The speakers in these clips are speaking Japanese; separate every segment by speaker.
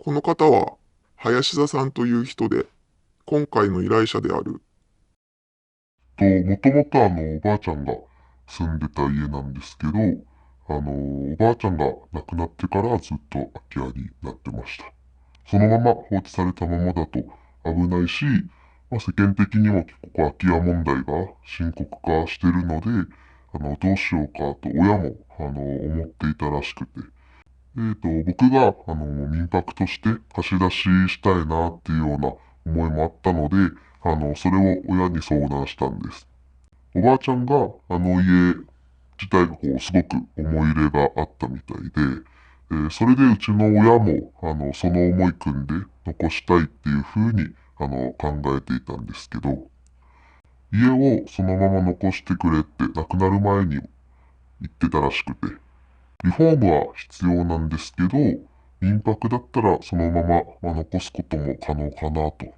Speaker 1: この方は林田さんという人で、今回の依頼者である。
Speaker 2: もともとおばあちゃんが住んでた家なんですけど、おばあちゃんが亡くなってからずっと空き家になってました。そのまま放置されたままだと危ないし、世間的にも結構空き家問題が深刻化してるので、どうしようかと親も、思っていたらしくて。僕が、民泊として貸し出ししたいなっていうような思いもあったので、それを親に相談したんです。おばあちゃんがあの家自体がすごく思い入れがあったみたいで、それでうちの親もその思い組んで残したいっていうふうに考えていたんですけど、家をそのまま残してくれって亡くなる前に言ってたらしくて、リフォームは必要なんですけど、民泊だったらそのまま、残すことも可能かなと。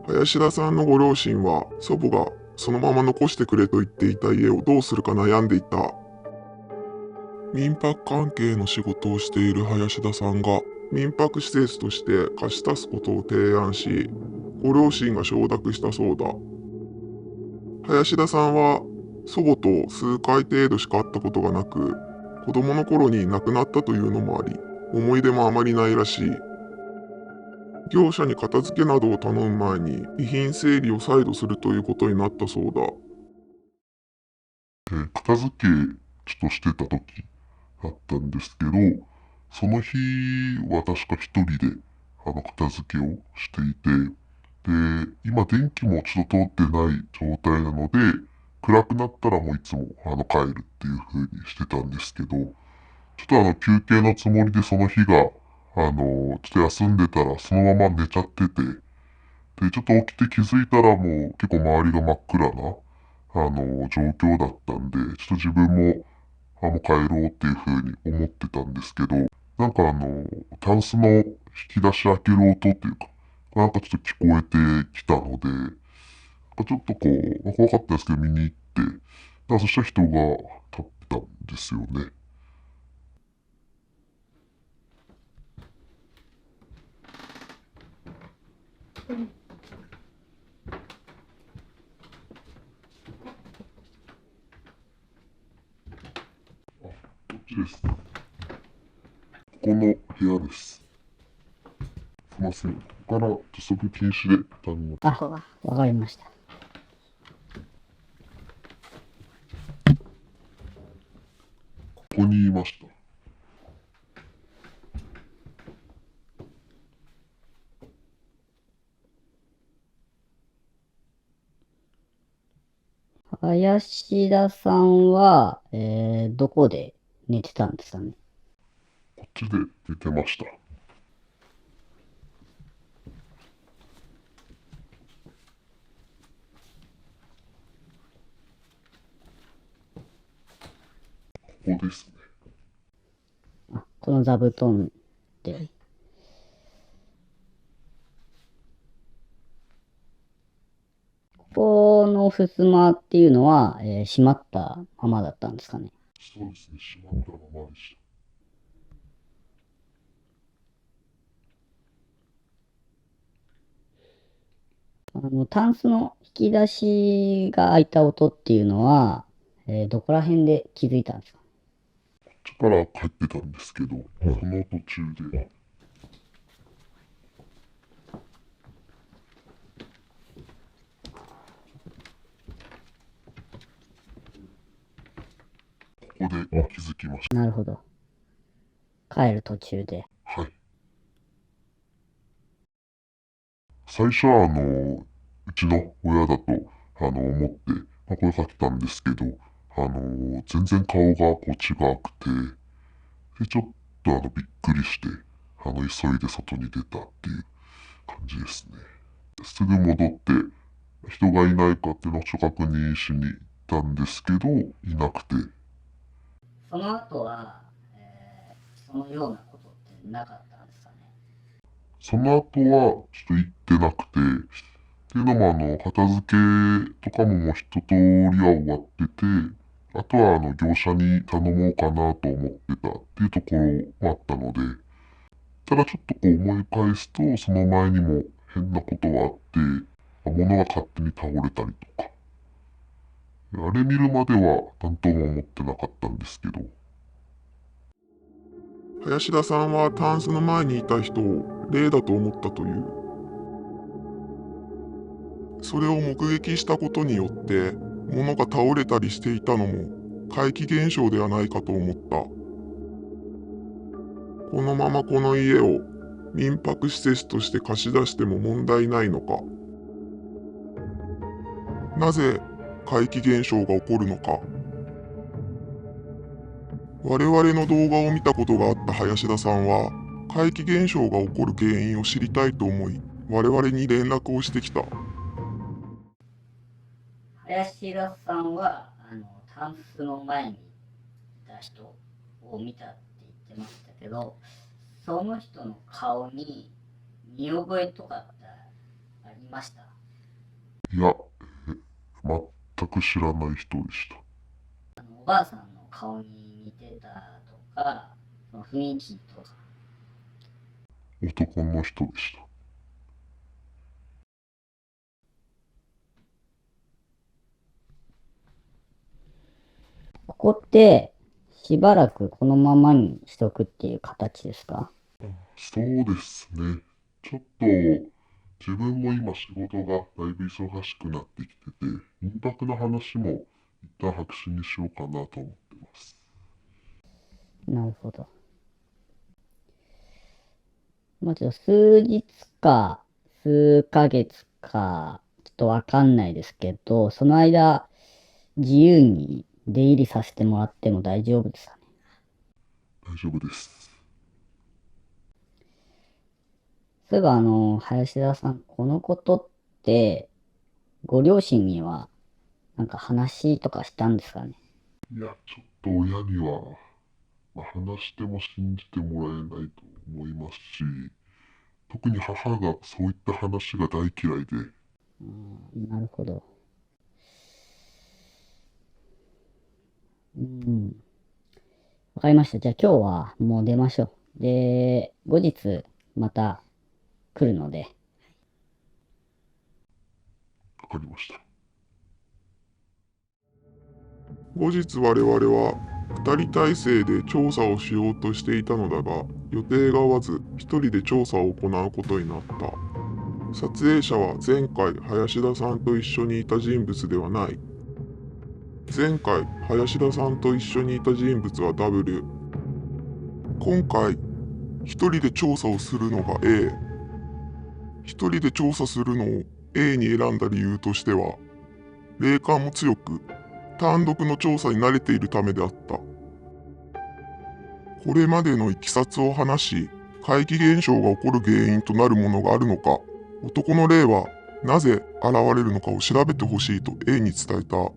Speaker 1: 林田さんのご両親は祖母がそのまま残してくれと言っていた家をどうするか悩んでいた。民泊関係の仕事をしている林田さんが民泊施設として貸し出すことを提案し、ご両親が承諾したそうだ。林田さんは祖母と数回程度しか会ったことがなく、子供の頃に亡くなったというのもあり、思い出もあまりないらしい。業者に片付けなどを頼む前に遺品整理を再度するということになったそうだ。
Speaker 2: 片付けちょっとしてた時だったんですけど、その日は確か一人で片付けをしていて、で、今電気もちょっと通ってない状態なので、暗くなったらもういつも帰るっていう風にしてたんですけど、ちょっと休憩のつもりでその日が、ちょっと休んでたらそのまま寝ちゃってて、で、ちょっと起きて気づいたらもう結構周りが真っ暗な、状況だったんで、ちょっと自分も、帰ろうっていう風に思ってたんですけど、なんかタンスの引き出し開ける音っていうか、なんかちょっと聞こえてきたので、ちょっと怖かったですけど見に行って、そしたら人が立ってたんですよね。こっちです。ここの部屋です。すいません。ここから土足禁止で頼みます。
Speaker 3: わかりました。
Speaker 2: ここにいました。
Speaker 3: 林田さんは、どこで寝てたんですかね。
Speaker 2: こっちで寝てました。ここですね。
Speaker 3: この座布団で。ここの襖っていうのは、閉まったままだったんですかね。
Speaker 2: そうですね。閉まったままでし
Speaker 3: タンスの引き出しが開いた音っていうのは、どこら辺で気づいたんですか。
Speaker 2: た。こっちから帰ってたんですけど、その途中で、ここで気づきまし
Speaker 3: なるほど。帰る途中で。
Speaker 2: た。はい。最初はうちの親だと、思って、声かけたんですけど、全然顔が違くて、で、ちょっとびっくりして、急いで外に出たっていう感じですね。すぐ戻って、人がいないかっていうのを確認しに行ったんですけど、いなくて、
Speaker 3: その後は、そのようなことってなかったんですかね。
Speaker 2: その後はちょっと行ってなくて、っていうのも片付けとかももう一通りは終わってて、あとは業者に頼もうかなと思ってたっていうところもあったので、ただちょっとこう思い返すと、その前にも変なことがあって、物が勝手に倒れたりとか。あれ見るまでは何とも思ってなかったんですけど、
Speaker 1: 林田さんはタンスの前にいた人を霊だと思ったという。それを目撃したことによって物が倒れたりしていたのも怪奇現象ではないかと思った。このままこの家を民泊施設として貸し出しても問題ないのか。なぜ怪奇現象が起こるのか。我々の動画を見たことがあった林田さんは怪奇現象が起こる原因を知りたいと思い我々に連絡をしてきた。
Speaker 3: 林田さんは、タンスの前にいた人を見たって言ってましたけど、その人の顔に見覚えとかってありました？
Speaker 2: いや、全く知らない人でした。
Speaker 3: おばあさんの顔に似てたとか、その雰囲気とか。
Speaker 2: 男の人でした。
Speaker 3: ここってしばらくこのままにしとくっていう形ですか？
Speaker 2: そうですね。ちょっと、自分も今仕事がだいぶ忙しくなってきてて、民泊の話も一旦白紙にしようかなと思ってます。
Speaker 3: なるほど。まあちょっと数日か数ヶ月かちょっとわかんないですけど、その間自由に出入りさせてもらっても大丈夫ですかね？
Speaker 2: 大丈夫です。
Speaker 3: そういえば林田さん、このことってご両親にはなんか話とかしたんですかね？
Speaker 2: いや、ちょっと親には、話しても信じてもらえないと思いますし、特に母がそういった話が大嫌いで、
Speaker 3: なるほど。うん。わかりました。じゃあ今日はもう出ましょう。で、後日また来るので、
Speaker 2: わかりました。
Speaker 1: 後日我々は2人体制で調査をしようとしていたのだが予定が合わず1人で調査を行うことになった。撮影者は前回林田さんと一緒にいた人物ではない。前回林田さんと一緒にいた人物は W。今回一人で調査をするのが A。一人で調査するのを A に選んだ理由としては、霊感も強く単独の調査に慣れているためであった。これまでのいきさつを話し、怪奇現象が起こる原因となるものがあるのか、男の霊はなぜ現れるのかを調べてほしいと A に伝えた。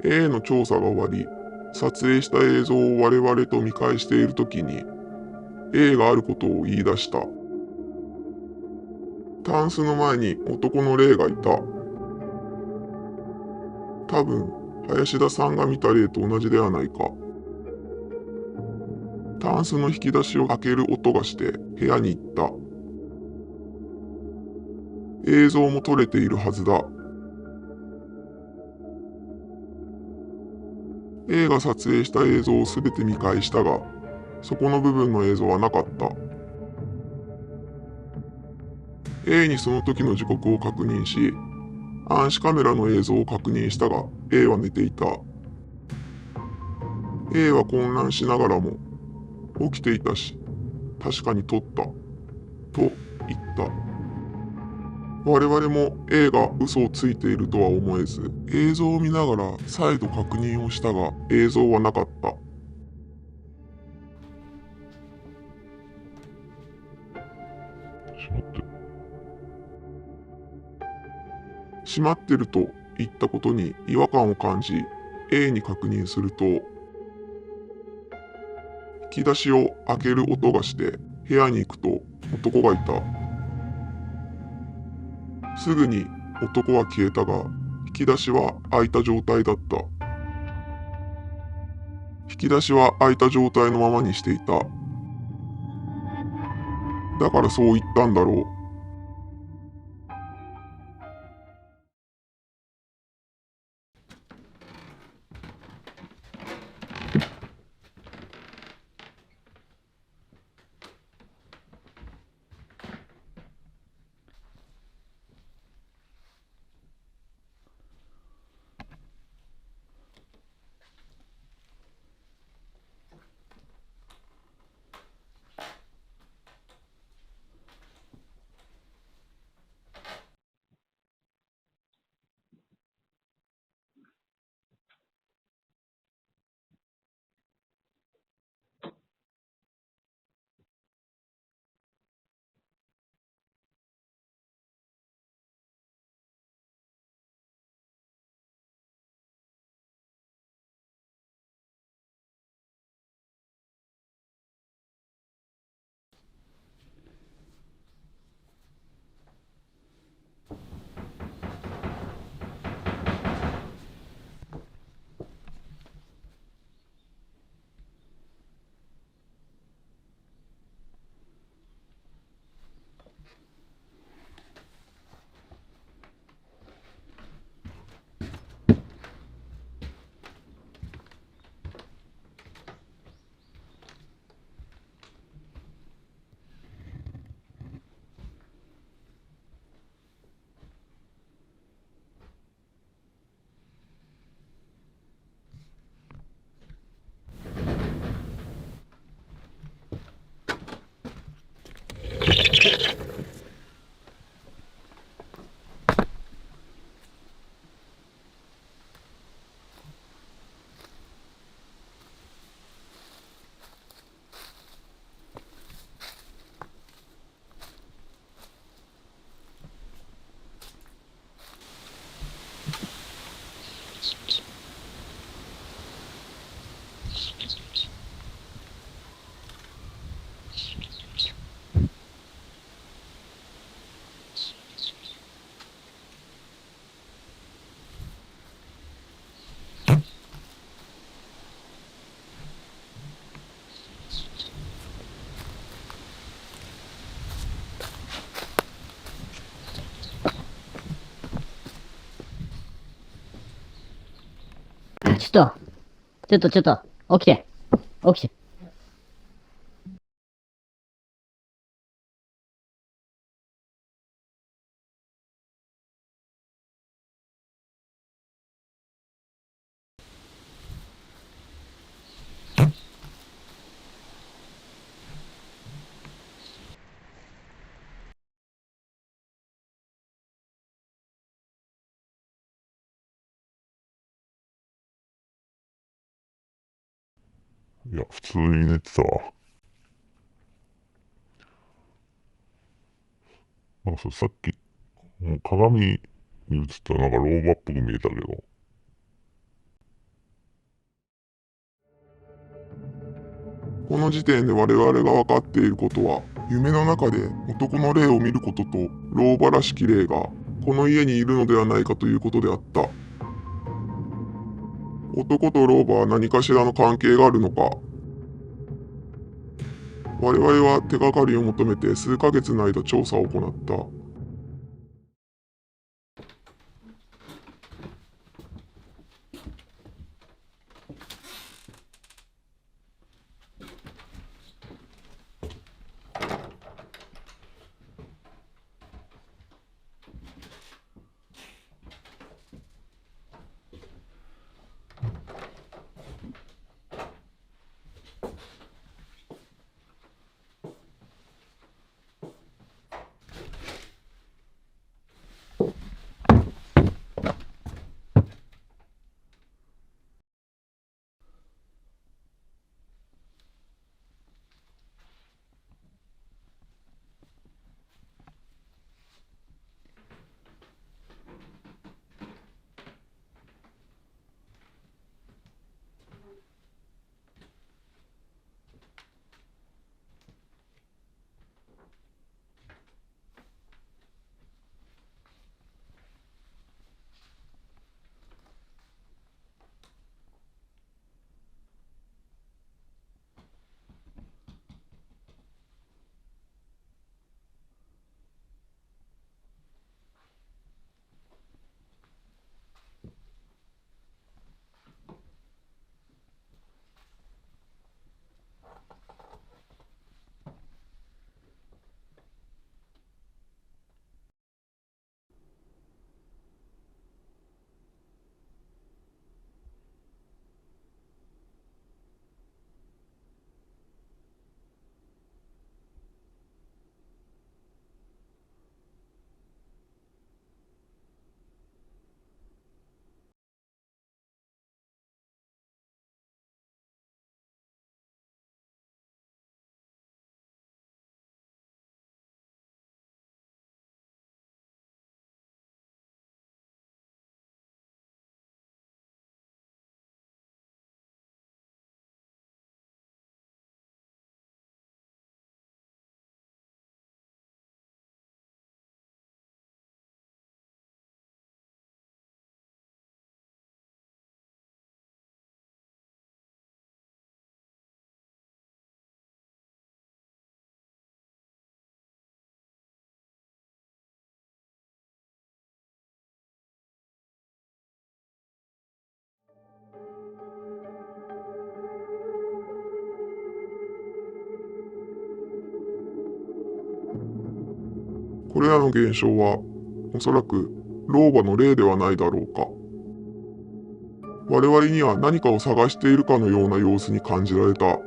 Speaker 1: A の調査が終わり、撮影した映像を我々と見返しているときに、A があることを言い出した。タンスの前に男の霊がいた。多分、林田さんが見た霊と同じではないか。タンスの引き出しを開ける音がして部屋に行った。映像も撮れているはずだ。A が撮影した映像をすべて見返したが、そこの部分の映像はなかった。A にその時の時刻を確認し、暗視カメラの映像を確認したが、A は寝ていた。A は混乱しながらも、起きていたし、確かに撮った、と言った。我々も A が嘘をついているとは思えず、映像を見ながら再度確認をしたが、映像はなかった。
Speaker 2: しまってる。
Speaker 1: 閉まってると言ったことに違和感を感じ、A に確認すると、引き出しを開ける音がして部屋に行くと男がいた。すぐに男は消えたが、引き出しは開いた状態だった。引き出しは開いた状態のままにしていた。だからそう言ったんだろう。
Speaker 3: ちょっと、起きて。起きて。
Speaker 2: いや、普通に寝てたわ。なんかさっき、鏡に映ったらなんか老婆っぽく見えたけど、
Speaker 1: この時点で我々が分かっていることは、夢の中で男の霊を見ることと老婆らしき霊がこの家にいるのではないかということであった。男と老婆は何かしらの関係があるのか。我々は手がかりを求めて数ヶ月の間調査を行った。これらの現象は、おそらく老婆の霊ではないだろうか。我々には何かを探しているかのような様子に感じられた。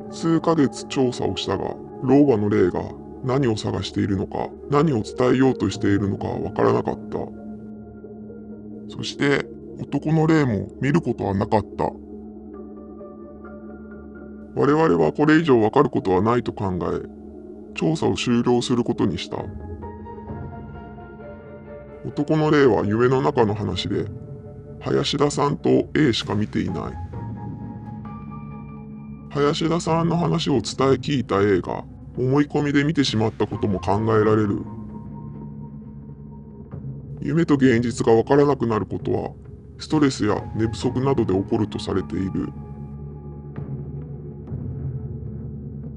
Speaker 1: 数ヶ月調査をしたが、老婆の霊が何を探しているのか、何を伝えようとしているのかわからなかった。そして、男の霊も見ることはなかった。我々はこれ以上わかることはないと考え、調査を終了することにした。男の霊は夢の中の話で、林田さんと A しか見ていない。林田さんの話を伝え聞いた A が思い込みで見てしまったことも考えられる。夢と現実がわからなくなることは、ストレスや寝不足などで起こるとされている。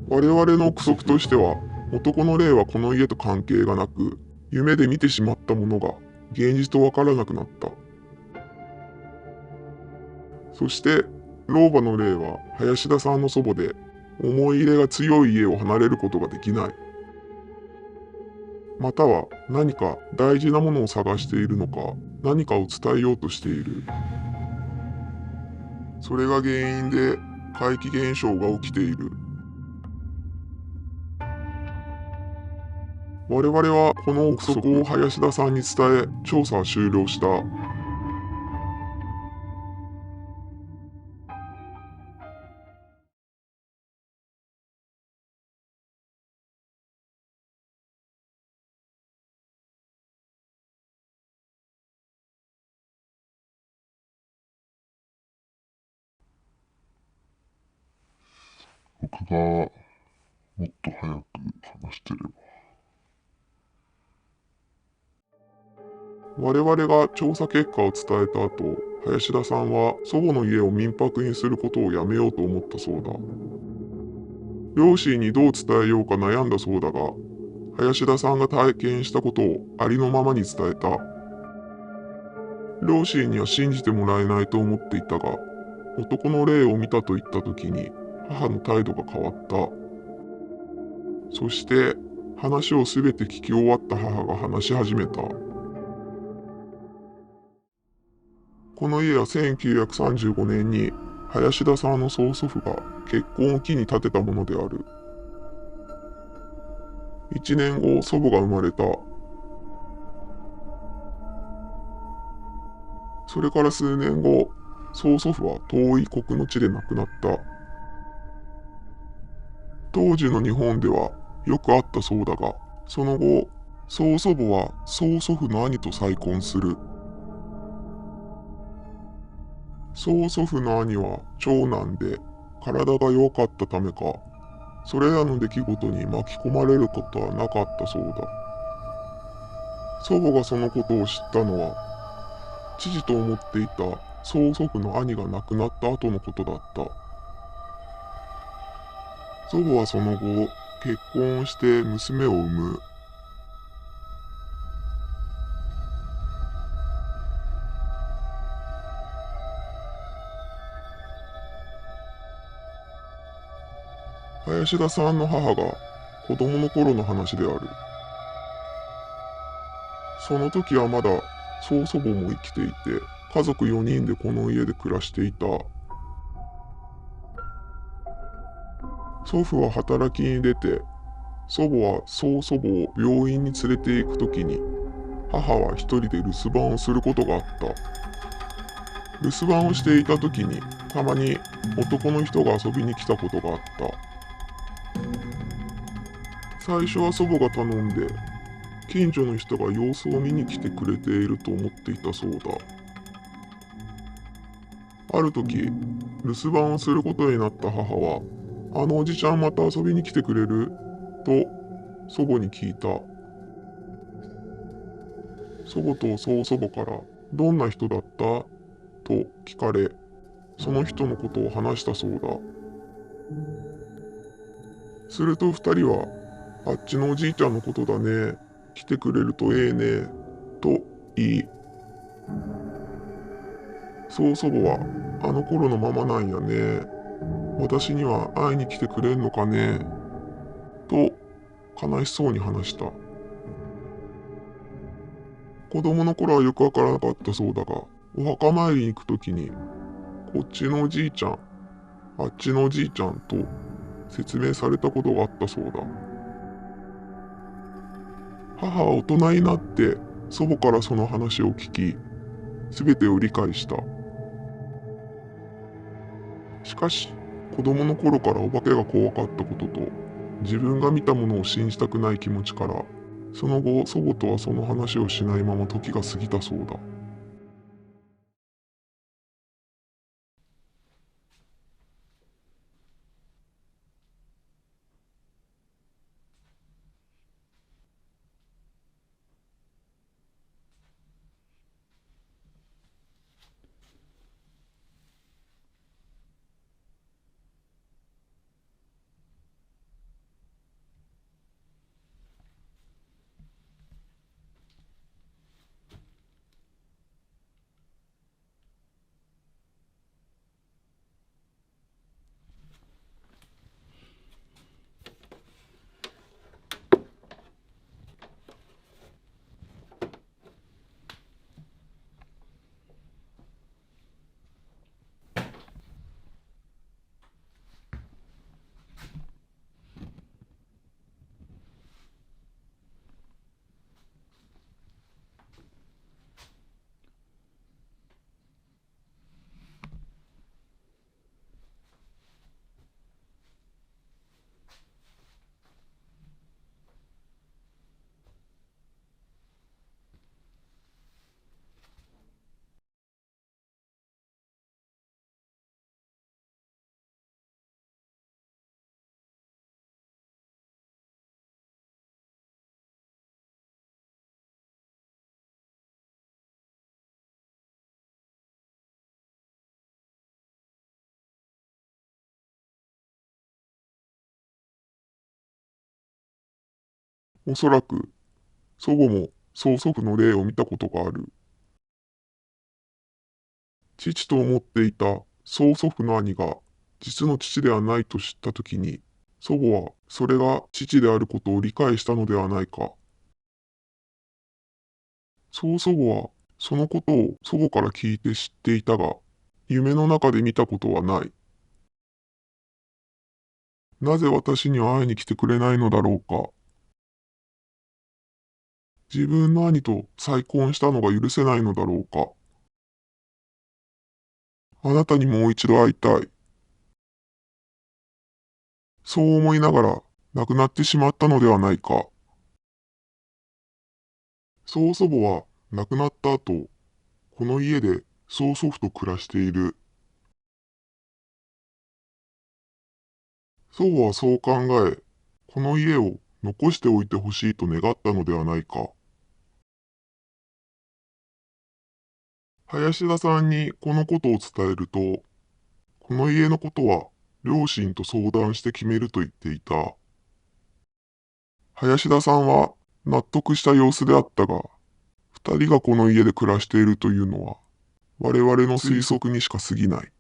Speaker 1: 我々の憶測としては、男の霊はこの家と関係がなく、夢で見てしまったものが現実とわからなくなった。そして、老婆の霊は林田さんの祖母で、思い入れが強い家を離れることができない。または何か大事なものを探しているのか、何かを伝えようとしている。それが原因で怪奇現象が起きている。我々はこの憶測を林田さんに伝え、調査は終了した。
Speaker 2: 僕がもっと早く話してれば。
Speaker 1: 我々が調査結果を伝えた後、林田さんは祖母の家を民泊にすることをやめようと思ったそうだ。両親にどう伝えようか悩んだそうだが、林田さんが体験したことをありのままに伝えた。両親には信じてもらえないと思っていたが、男の霊を見たと言った時に母の態度が変わった。そして話をすべて聞き終わった母が話し始めた。この家は1935年に林田さんの曽祖父が結婚を機に建てたものである。1年後、祖母が生まれた。それから数年後、曽祖父は遠い国の地で亡くなった。当時の日本ではよくあったそうだが、その後、曽祖母は曽祖父の兄と再婚する。曽祖父の兄は長男で体が弱かったためか、それらの出来事に巻き込まれることはなかったそうだ。祖母がそのことを知ったのは、父と思っていた曽祖父の兄が亡くなった後のことだった。祖母はその後、結婚して娘を産む。林田さんの母が子供の頃の話である。その時はまだ曽祖母も生きていて、家族4人でこの家で暮らしていた。祖父は働きに出て、祖母は曽祖母を病院に連れて行く時に、母は一人で留守番をすることがあった。留守番をしていた時に、たまに男の人が遊びに来たことがあった。最初は祖母が頼んで、近所の人が様子を見に来てくれていると思っていたそうだ。ある時、留守番をすることになった母は、あのおじちゃんまた遊びに来てくれると祖母に聞いた。祖母と曽祖母からどんな人だったと聞かれ、その人のことを話したそうだ。すると二人は、あっちのおじいちゃんのことだね。来てくれるとええね。と言い、曽祖母は、あの頃のままなんやね。私には会いに来てくれんのかね。と悲しそうに話した。子供の頃はよくわからなかったそうだが、お墓参りに行くときに、こっちのおじいちゃん、あっちのおじいちゃんと説明されたことがあったそうだ。母は大人になって祖母からその話を聞き、すべてを理解した。しかし、子供の頃からお化けが怖かったことと、自分が見たものを信じたくない気持ちから、その後祖母とはその話をしないまま時が過ぎたそうだ。おそらく、祖母も曽祖父の霊を見たことがある。父と思っていた曽祖父の兄が実の父ではないと知ったときに、祖母はそれが父であることを理解したのではないか。曽祖母はそのことを祖母から聞いて知っていたが、夢の中で見たことはない。なぜ私には会いに来てくれないのだろうか。自分の兄と再婚したのが許せないのだろうか。あなたにもう一度会いたい。そう思いながら亡くなってしまったのではないか。曽祖母は亡くなった後、この家で曽祖父と暮らしている。祖母はそう考え、この家を残しておいてほしいと願ったのではないか。林田さんにこのことを伝えると、この家のことは両親と相談して決めると言っていた。林田さんは納得した様子であったが、二人がこの家で暮らしているというのは、我々の推測にしか過ぎない。